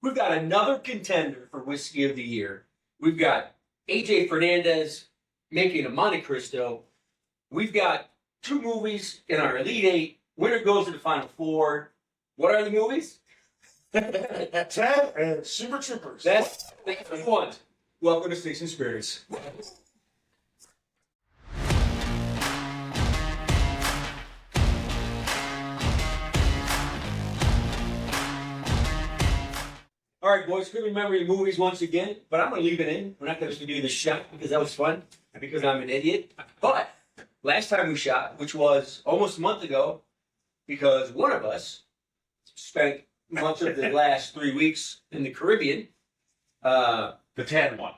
We've got another contender for Whiskey of the Year. We've got AJ Fernandez making a Monte Cristo. We've got 2 movies in our Elite 8. Winner goes to the Final 4. What are the movies? Ted and Super Troopers. That's the one. Welcome to Station Spirits. All right, boys, good remembering movies once again, but I'm going to leave it in. We're not going to do the shot because that was fun, and because I'm an idiot. But last time we shot, which was almost a month ago, because one of us spent much of the last 3 weeks in the Caribbean. The tan one.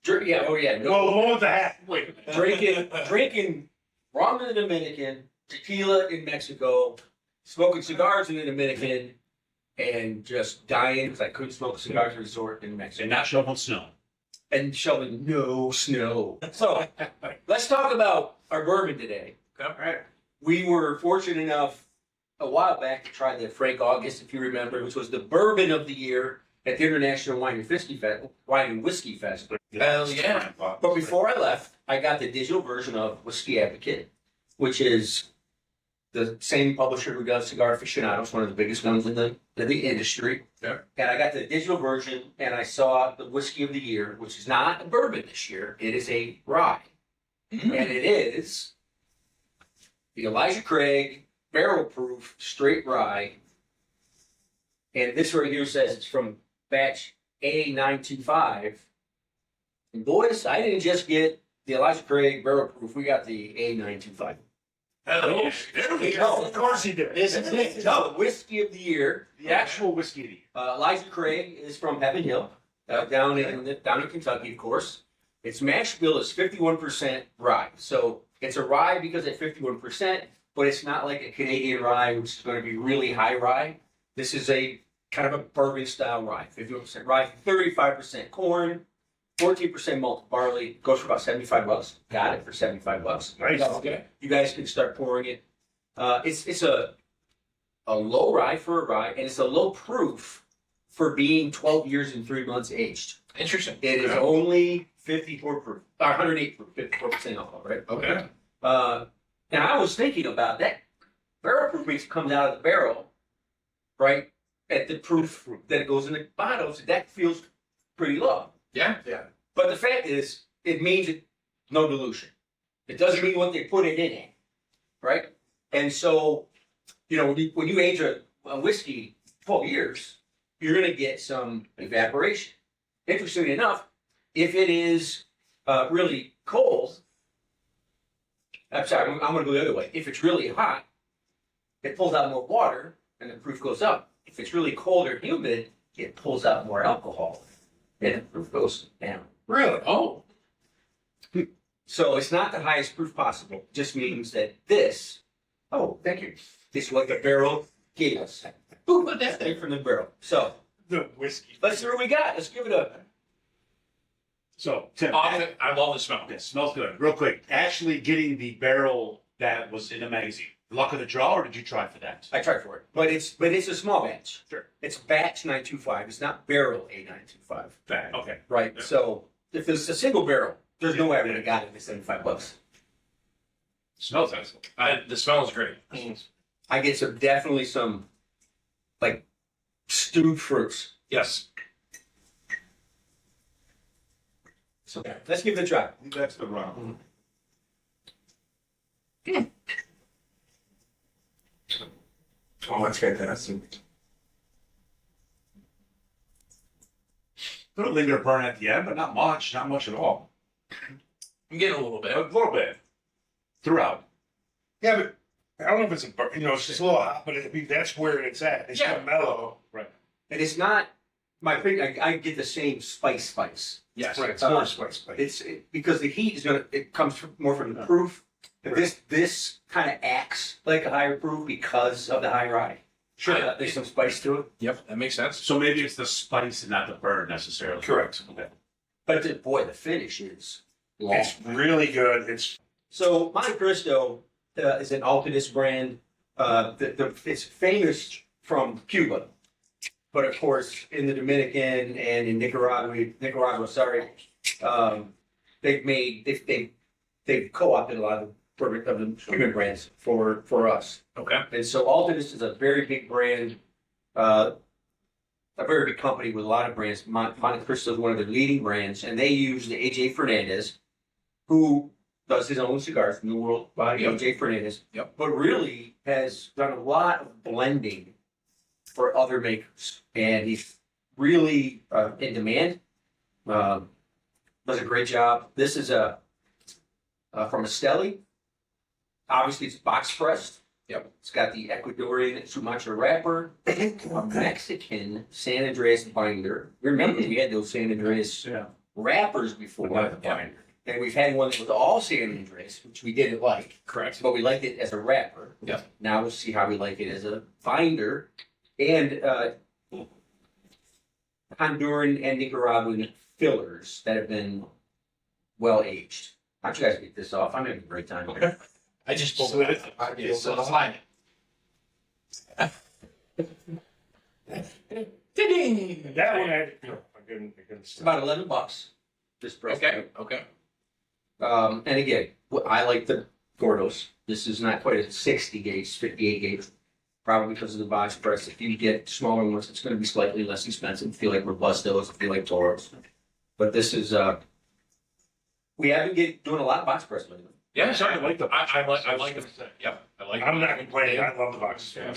No, Well, the one with the hat. Wait a minute. drinking rum in the Dominican, tequila in Mexico, smoking cigars in the Dominican, and just dying because I couldn't smoke cigars at a resort in Mexico. And not shoveling snow. And shoveling no snow. So let's talk about our bourbon today. All right. We were fortunate enough a while back to try the Frank August, if you remember, which was the bourbon of the year at the International Wine and Whiskey Fest. Hell yeah. But before I left, I got the digital version of Whiskey Advocate, which is the same publisher who does Cigar Aficionados, one of the biggest ones in the industry. Yeah. And I got the digital version, and I saw the Whiskey of the Year, which is not a bourbon this year. It is a rye. Mm-hmm. And it is the Elijah Craig barrel proof straight rye. And this right here says it's from batch A925. And boys, I didn't just get the Elijah Craig barrel proof, we got the A925. Hell yeah. There we go. Of course he did. This is it. No, the Whiskey of the Year. The actual whiskey. Elijah Craig is from Heaven Hill, down in Kentucky, of course. Its mash bill is 51% rye. So it's a rye because it's 51%, but it's not like a Canadian rye, which is going to be really high rye. This is a kind of a bourbon style rye. 51% rye, 35% corn, 14% malted barley. Goes for about $75. Got it for $75. Nice. Okay. You guys can start pouring it. It's a low rye for a rye, and it's a low proof for being 12 years and 3 months aged. Interesting. It is only 54 proof, or 108 proof, 54% alcohol, right? Okay. And I was thinking about that. Barrel proof means it comes out of the barrel, right? At the proof that it goes in the bottles, that feels pretty low. Yeah. But the fact is, it means no dilution. It doesn't mean what they put it in, right? And so, when you age a whiskey 12 years, you're going to get some evaporation. Interestingly enough, if it is really cold, I'm sorry, I'm going to go the other way. If it's really hot, it pulls out more water and the proof goes up. If it's really cold or humid, it pulls out more alcohol and the proof goes down. Really? Oh. So it's not the highest proof possible. It just means that this is what the barrel gave us. Who put that thing from the barrel? So The whiskey. let's see what we got. Let's give it a. So, Tim. I love the smell. It smells good. Real quick. Actually getting the barrel that was in the magazine. Luck of the draw, or did you try for that? I tried for it, but it's a small batch. Sure. It's batch 925. It's not barrel A925. That. Okay. Right. Yeah. So if it's a single barrel, there's no way I would have got it for $75. Smells excellent. The smell is great. I get definitely some like stewed fruits. Yes. So let's give it a try. That's the rum. Oh, that's fantastic. Little linger burn at the end, but not much. Not much at all. I'm getting a little bit. A little bit. Throughout. Yeah, but I don't know if it's it's just a little hot, but that's where it's at. It's Yeah. not mellow. Right. And it's not my thing. I get the same spice. Yes. Right, it's more spice. Because the heat it comes more from the proof. But this kind of acts like a higher proof because of the high rye. Sure. There's some spice to it. Yep, that makes sense. So maybe it's the spice and not the burn necessarily. Correct. Okay. But the finish is long. It's really good. So Monte Cristo is an Altadis brand. It's famous from Cuba. but of course, in the Dominican and in Nicaragua, sorry, they've co-opted a lot of the Cuban brands for us. Okay. And so Altonus is a very big brand, a very big company with a lot of brands. Monte Cristo is one of their leading brands, and they use the AJ Fernandez, who does his own cigars, New World by Yep. AJ Fernandez. Yep. But really has done a lot of blending for other makers, and he's really in demand. Does a great job. This is from Esteli. Obviously, it's box pressed. Yep. It's got the Ecuadorian Sumatra wrapper, a Mexican San Andreas binder. Remember, we had those San Andreas wrappers before. Yeah. And we've had one that was all San Andreas, which we didn't like, Correct. but we liked it as a wrapper. Yep. Now we'll see how we like it as a binder. And Honduran and Nicaraguan fillers that have been well aged. How'd you guys get this off? I'm having a great time. Okay. I just spoke So about it- it. yeah, so it's Slide it. That one I couldn't It's about $11. This price. Okay. Okay. And again, I like the Gordos. This is not quite a 60 gauge, 58 gauge. Probably because of the box press. If you get smaller ones, it's going to be slightly less expensive. Feel like Robustos, feel like Toros. But this is, we have been doing a lot of box press lately. Yeah. I like the. I like it. Yep. I like it. I'm not complaining. I love the box. Yeah.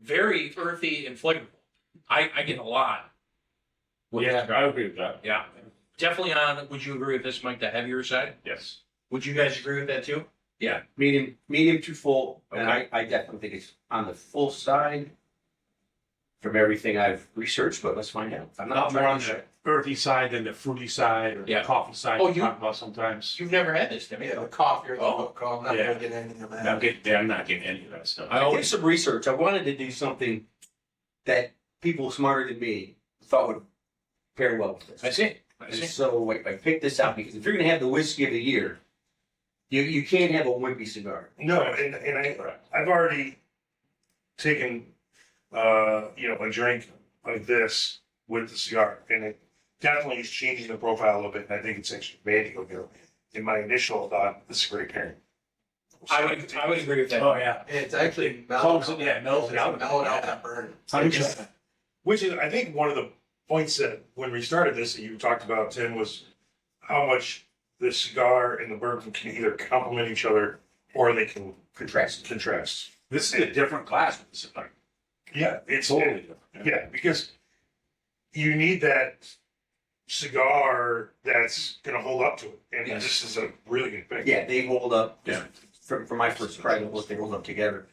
Very earthy and flavorful. I get a lot. with this Yeah, cigar. I agree with that. Yeah. Definitely on, would you agree with this, Mike, the heavier side? Yes. Would you guys agree with that too? Yeah. Medium to full. And I definitely think it's on the full side from everything I've researched, but let's find out. I'm Not not more on sure. the earthy side than the fruity side or Yeah. the coffee side. Oh, we you- talk about sometimes. You've never had this, Timmy? Yeah, the coffee or the Oh. alcohol, I'm not Yeah. gonna get any of that. I'm not getting any of that stuff. I I did always, some research. I wanted to do something that people smarter than me thought would pair well with this. I see. I And see. so I picked this out because if you're going to have the whiskey of the year, you can't have a wimpy cigar. No, and I've already taken, a drink like this with the cigar, and it definitely is changing the profile a little bit. And I think it's actually made it go. In my initial thought, this is a great pairing. I would agree with that. Oh, yeah. It's actually Close mellowed it, yeah, mellows it out. mellowed out that burn. 100%. Which is, I think, one of the points that when we started this that you talked about, Tim, was how much the cigar and the bourbon can either complement each other or they can Contrast. contrast. This is a different class with the cigar. Yeah, it's Totally different. yeah, because you need that cigar that's going to hold up to it, and Yes. this is a really good thing. Yeah, they hold up. Yeah. From my first try, they hold up together.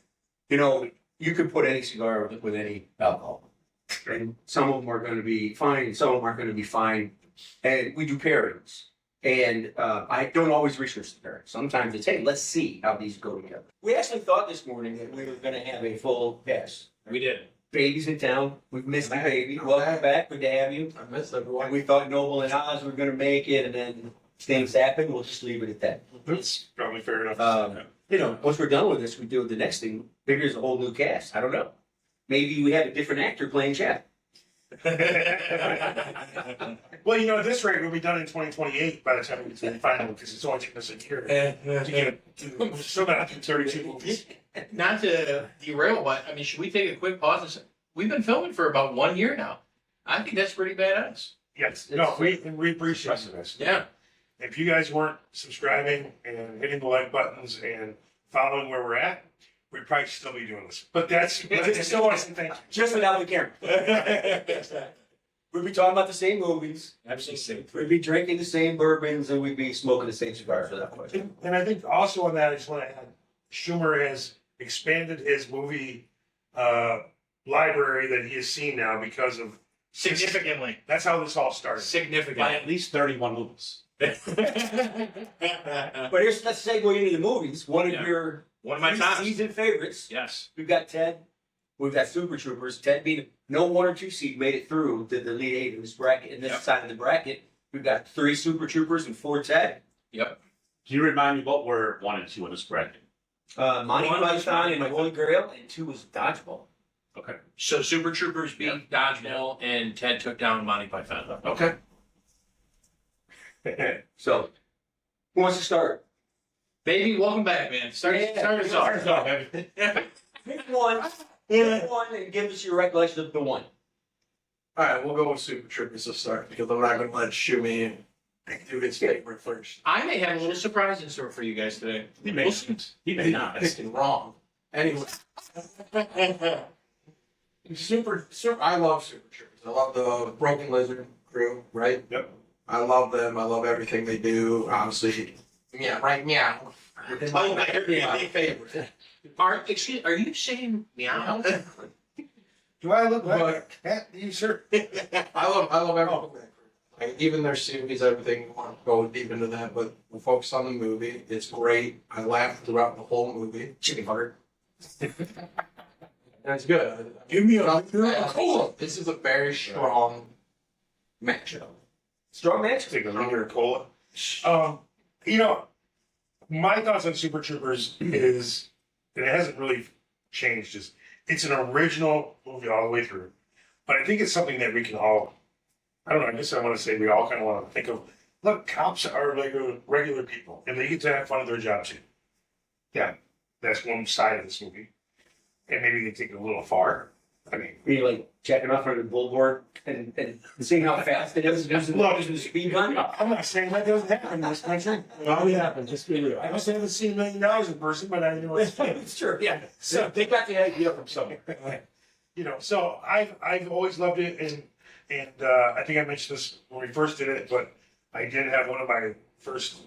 You know, you could put any cigar with any alcohol. And some of them are going to be fine, some of them aren't going to be fine. And we do pairings. And I don't always research the pairing. Sometimes it's, hey, let's see how these go together. We actually thought this morning that we were going to have a full cast. We did. Baby's in town. We've missed the baby. Welcome back. Good to have you. I miss And everyone. we thought Noble and Oz were going to make it, and then things happened. We'll just leave it at that. That's probably fair enough. Once we're done with this, we do the next thing. Maybe there's a whole new cast. I don't know. Maybe we have a different actor playing Chad. Well, at this rate, we'll be done in 2028 by the time we get to the final, because it's only taking us a year to get we're still not up to 32 movies. Not to derail, but I mean, should we take a quick pause and say, we've been filming for about 1 year now. I think that's pretty badass. Yes, no, we appreciate this. Yeah. If you guys weren't subscribing and hitting the like buttons and following where we're at, we'd probably still be doing this. But I still want to say thank you. Just without the camera. We'd be talking about the same movies. Absolutely. We'd be drinking the same bourbons, and we'd be smoking the same cigars without question. And I think also on that, I just want to add, Schumer has expanded his movie library that he has seen now because of, Significantly. that's how this all started. By Significantly. at least 31 movies. But let's segue into the movies. One Yeah. of your One of my tops. season favorites. Yes. We've got Ted. We've got Super Troopers. Ted being no 1 or 2 seed made it through the lead 8 in this bracket. In this Yep. side of the bracket, we've got 3 Super Troopers and 4 Ted. Yep. Can you remind me what were 1 and 2 in this bracket? Monty One was Python and Monty Holy Grail, and 2 was Dodgeball. Okay. So Super Troopers beat Dodgeball, and Ted took down Monty Python. Okay. So, who wants to start? Baby, welcome back, man. Start us off. Pick one. Pick one and give us your recollection of the one. All right, we'll go with Super Troopers to start because I'm not going to let Shumi do his favorite first. I may have a little surprise in store for you guys today. He may, We'll see. he may not. Picked it wrong. Anyway, I love Super Troopers. I love the Broken Lizard crew, right? Yep. I love them. I love everything they do. Honestly, yeah, right meow. Oh, my favorite. Are you saying meow? Do I look like a cat? You sure? I love everything. Like, even their series, everything. I want to go deep into that, but we'll focus on the movie. It's great. I laughed throughout the whole movie. Chicken heart. That's good. Give me Cool. This is a very strong matchup. Strong match. Take a liter of cola. My thoughts on Super Troopers is, and it hasn't really changed, is it's an original movie all the way through. But I think it's something that we can all, I don't know, I guess I want to say we all kind of want to think of, look, cops are regular people, and they get to have fun at their job too. Yeah, that's one side of this movie. And maybe they take it a little far. I mean, Be like checking off on the billboard and seeing how fast it is. Using the speed gun. I'm not saying that doesn't happen in this country. Well, it happens. Just be real. I must haven't seen $1 million in person, but I know it's It's true. Yeah. So they got the idea from somewhere. So I've always loved it, and I think I mentioned this when we first did it, but I did have one of my first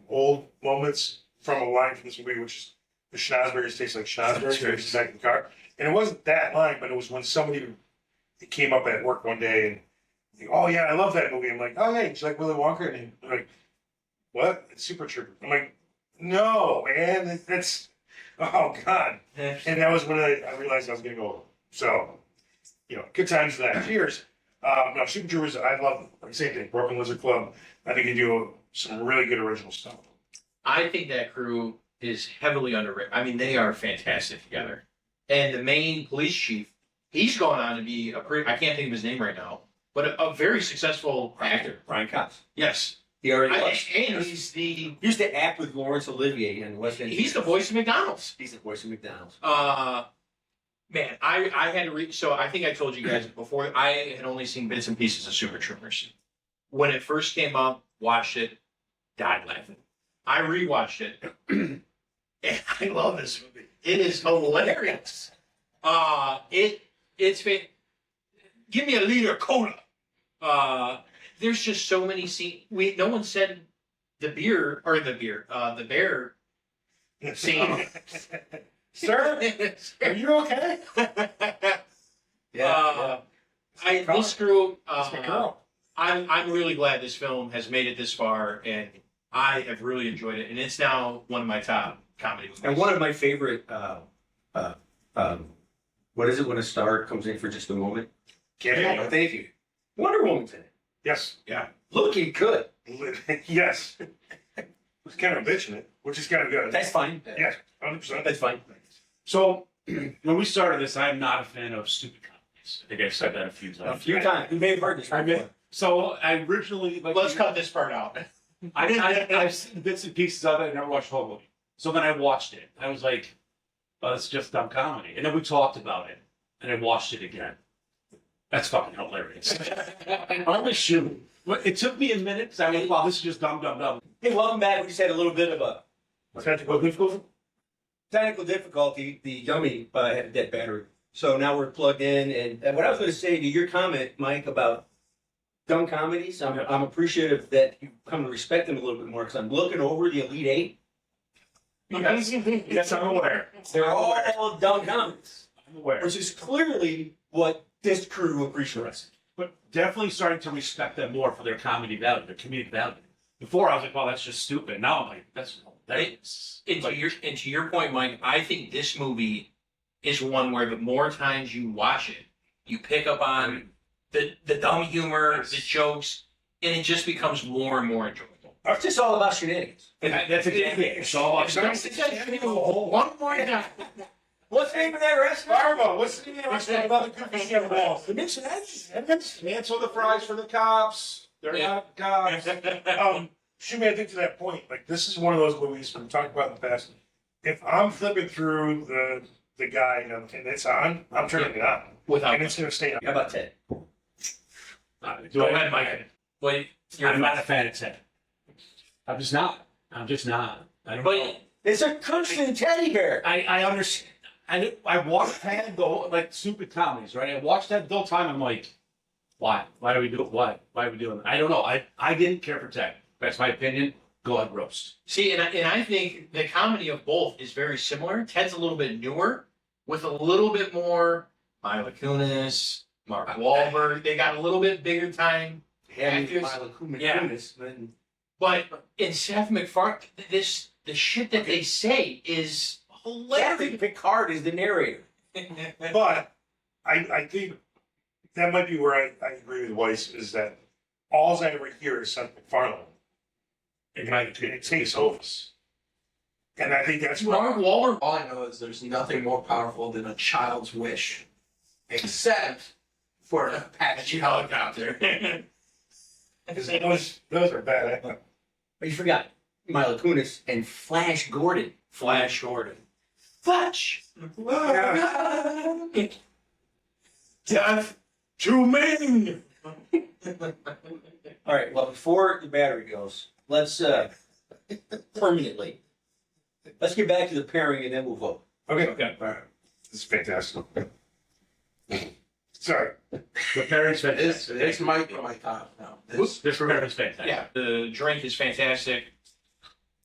old moments from a line from this movie, which is the schnozberries taste like schnozberries back in the car. And it wasn't that line, but it was when somebody came up at work one day and, like, oh yeah, I love that movie. I'm like, oh yeah, it's like Willy Wonka, and they're like, what? It's Super Trooper. I'm like, no, man, that's oh god. And that was when I realized I was getting old. So, good times for that. Cheers. No, Super Troopers, I love them. Like same thing, Broken Lizard Club. I think you do some really good original stuff. I think that crew is heavily underrated. I mean, they are fantastic together. And the main police chief, he's gone on to be I can't think of his name right now, but a very successful actor. Brian Cox. Yes. He already was. And he's He used to act with Laurence Olivier in West End. the voice of McDonald's. He's the voice of McDonald's. Man, I had to read. So I think I told you guys before. I had only seen bits and pieces of Super Troopers. When it first came up, watched it, died laughing. I rewatched it, and I love this movie. It is hilarious. It's give me a liter of cola. There's just so many scenes. No one said the bear scene. Sir, are you okay? This crew. That's my girl. I'm really glad this film has made it this far, and I have really enjoyed it. And it's now one of my top comedy movies. And one of my favorite, what is it when a star comes in for just a moment? Cameo. Thank you. Wonder Woman's in it. Yes. Yeah. Looking good. Yes. It's kind of a bitch in it, which is kind of good. That's fine. Yeah, 100%. That's fine. So, when we started this, I'm not a fan of stupid comedies. I think I've said that a few times. A few times. We may have heard this. So, I originally... Let's cut this part out. I've seen bits and pieces of it and never watched the whole movie. So then I watched it. I was like, oh, it's just dumb comedy. And then we talked about it. And I watched it again. That's fucking hilarious. I'm a shoe. It took me a minute because I was like, wow, this is just dumb. Hey, welcome back. We just had a little bit of a technical difficulty. The dummy had a dead battery. So now we're plugged in. And what I was going to say to your comment, Mike, about dumb comedies, I'm appreciative that you come to respect them a little bit more because I'm looking over the Elite Eight. Yes, I'm aware. They're all dumb comedies, I'm aware. which is clearly what this crew appreciates. But definitely starting to respect them more for their comedy value, their comedic value. Before I was like, well, that's just stupid. Now I'm like, that's hilarious. And to your point, Mike, I think this movie is one where the more times you watch it, you pick up on the dumb humor, the jokes, and it just becomes more and more enjoyable. It's just all about shenanigans. That's exactly it. It's all about One more time. What's the name of that restaurant? Barbo, what's the name of the restaurant about the goofy on the wall? The Mission Edge. Cancel the fries for the cops. They're not cops. Shumi, I think to that point, like this is one of those movies we've talked about in the past. If I'm flipping through the guide and it's on, I'm turning it on. Without And it's gonna stay on. How about Ted? Go ahead, Mike. Wait, I'm not a fan of Ted. I'm just not. I don't know. But It's a cushion teddy bear. I understand. I watched Ted though, like stupid comedies, right? I watched that the whole time. I'm like, why? Why do we do it? Why are we doing that? I don't know. I didn't care for Ted. That's my opinion. Go ahead, roast. see, and I think the comedy of both is very similar. Ted's a little bit newer, with a little bit more Mila Kunis, Mark Wahlberg. They got a little bit bigger time. Having Actors- Mila yeah. Kunis, then But in Seth MacFarlane, the shit that they say is hilarious. Jeffrey Picard is the narrator. But I think that might be where I agree with Weiss is that all I ever hear is Seth MacFarlane. And it takes over. And I think that's Mark Wahlberg. All I know is there's nothing more powerful than a child's wish, except for an Apache helicopter. because those are bad. But you forgot Mila Kunis and Flash Gordon. Flash Gordon. Flash. Death to me. All right. Well, before the battery goes, let's permanently. Let's get back to the pairing and then we'll vote. Okay. All right. This is fantastic. Sorry. The parents fantastic. This might be my top now. This, This parents fantastic. Yeah, the drink is fantastic.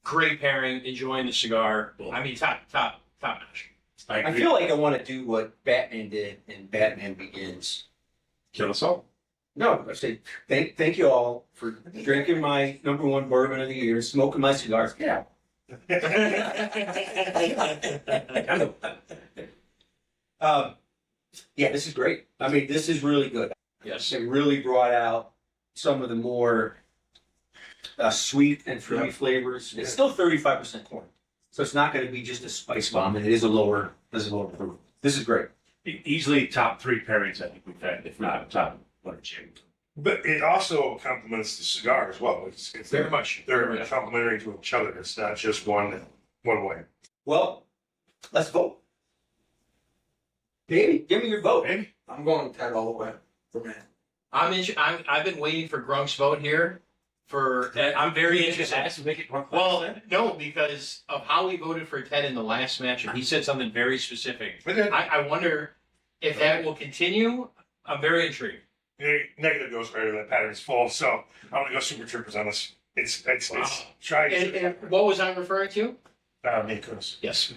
Great pairing. Enjoying the cigar. I mean, top notch. I I agree. feel like I want to do what Batman did in Batman Begins. Kill us all. No, I say thank you all for drinking my #1 bourbon of the year, smoking my cigars. Get out. Yeah, this is great. I mean, this is really good. Yes. It really brought out some of the more sweet and fruity flavors. It's still 35% corn, so it's not going to be just a spice bomb. And it is a lower fruit. This is great. Easily top 3 pairings I think we've had, if not top 1 or 2. But it also complements the cigar as well. It's Very much. they're complementary to each other. It's not just one way. Well, let's vote. Baby, give me your vote. Maybe. I'm going Ted all the way for me. I've been waiting for Grunk's vote here. I'm very interested. To make it one Well, no, because of how he voted for Ted in the last matchup. He said something very specific. But then I wonder if that will continue. I'm very intrigued. negative Ghost Rider, that pattern is full. So I'm gonna go Super Troopers on this. It's try. And what was I referring to? Me, Chris. Yes.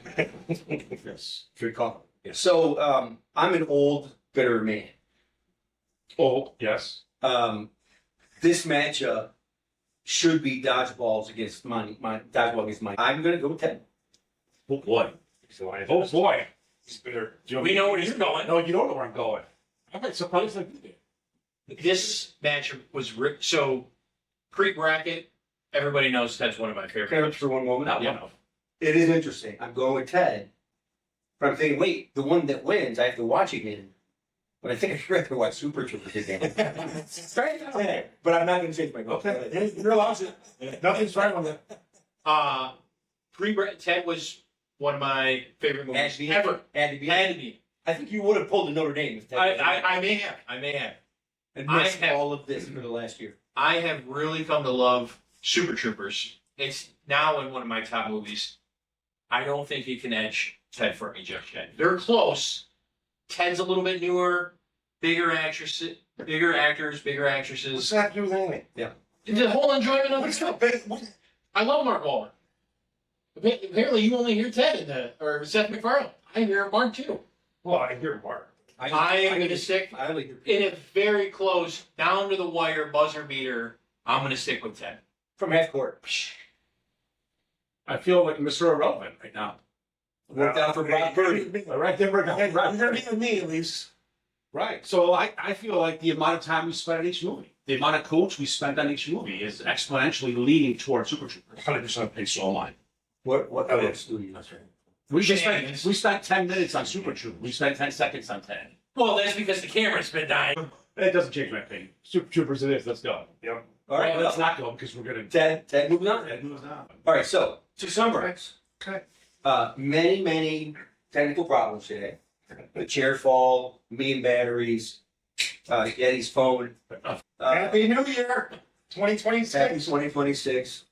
Yes. Good call. So I'm an old, bitter man. Oh, yes. This matchup should be dodgeballs against my dodgeball against mine. I'm gonna go with Ted. Oh boy. So I Oh boy. he's bitter. We know where he's going. No, you don't know where I'm going. I'm surprised like you did. This matchup was so pre-bracket. Everybody knows Ted's one of my Can I favorite. interrupt for one moment? Not Yeah. one of. It is interesting. I'm going with Ted. But I'm thinking, wait, the one that wins, I have to watch again. But I think I'd rather watch Super Troopers again. But I'm not going to change my vote. Okay, you're allowed to. Nothing's right on that. Pre-bracket, Ted was one of my favorite Had movies to be. ever. Had to be. Had to be. I think you would have pulled the Notre Dame if Ted was I may have. and I missed have- all of this for the last year. I have really come to love Super Troopers. It's now in one of my top movies. I don't think you can edge Ted for me just yet. They're close. Ted's a little bit newer, bigger actors, bigger What's actresses. that do with anything? The whole enjoyment of What's it. not big? What? I love Mark Wahlberg. Apparently, you only hear Ted or Seth MacFarlane. I hear Mark too. Well, I hear Mark. I am going to stick I only hear in a very close, down to the wire buzzer beater. I'm going to stick with Ted. from half court. I feel like Mr. Irrelevant right now. Worked out for Bob Purdy. Right there, we're Hey, you're going. gonna be with me at least. Right. So I feel like the amount of time we spent on each movie, the amount of coach we spent on each movie is exponentially leading toward Super Troopers. 100%. And so am I. What else do you? We just Shenanigans. we spent 10 minutes on Super Troopers. We spent 10 seconds on 10. Well, that's because the camera's been dying. It doesn't change my opinion. Super Troopers it is. Let's go. Yep. All right, Well, let's not go because we're gonna. Ted, moving on. That moves on. All right, so to summarize, Okay. many technical problems today. The chair fall, mean batteries, Eddie's phone. Happy New Year, Happy 2026. 2026.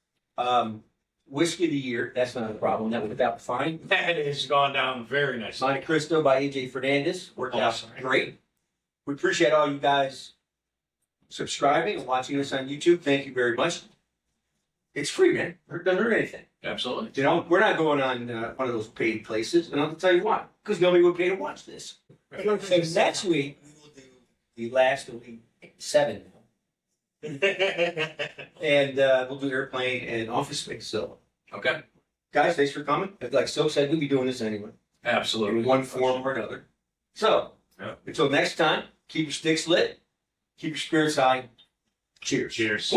Whiskey of the year. That's not a problem. That went out fine. That has gone down very nicely. Monte Cristo by AJ Fernandez worked out Awesome. great. We appreciate all you guys subscribing and watching us on YouTube. Thank you very much. It's free, man. It doesn't hurt anything. Absolutely. You know, we're not going on one of those paid places, and I'll tell you why. Because nobody would pay to watch this. So next week, we last week 7 now, and we'll do airplane and office space. So, Okay. guys, thanks for coming. Like So said, we'll be doing this anyway, Absolutely. in one form or another. So, Yeah. until next time, keep your sticks lit, keep your spirits high. Cheers. Cheers.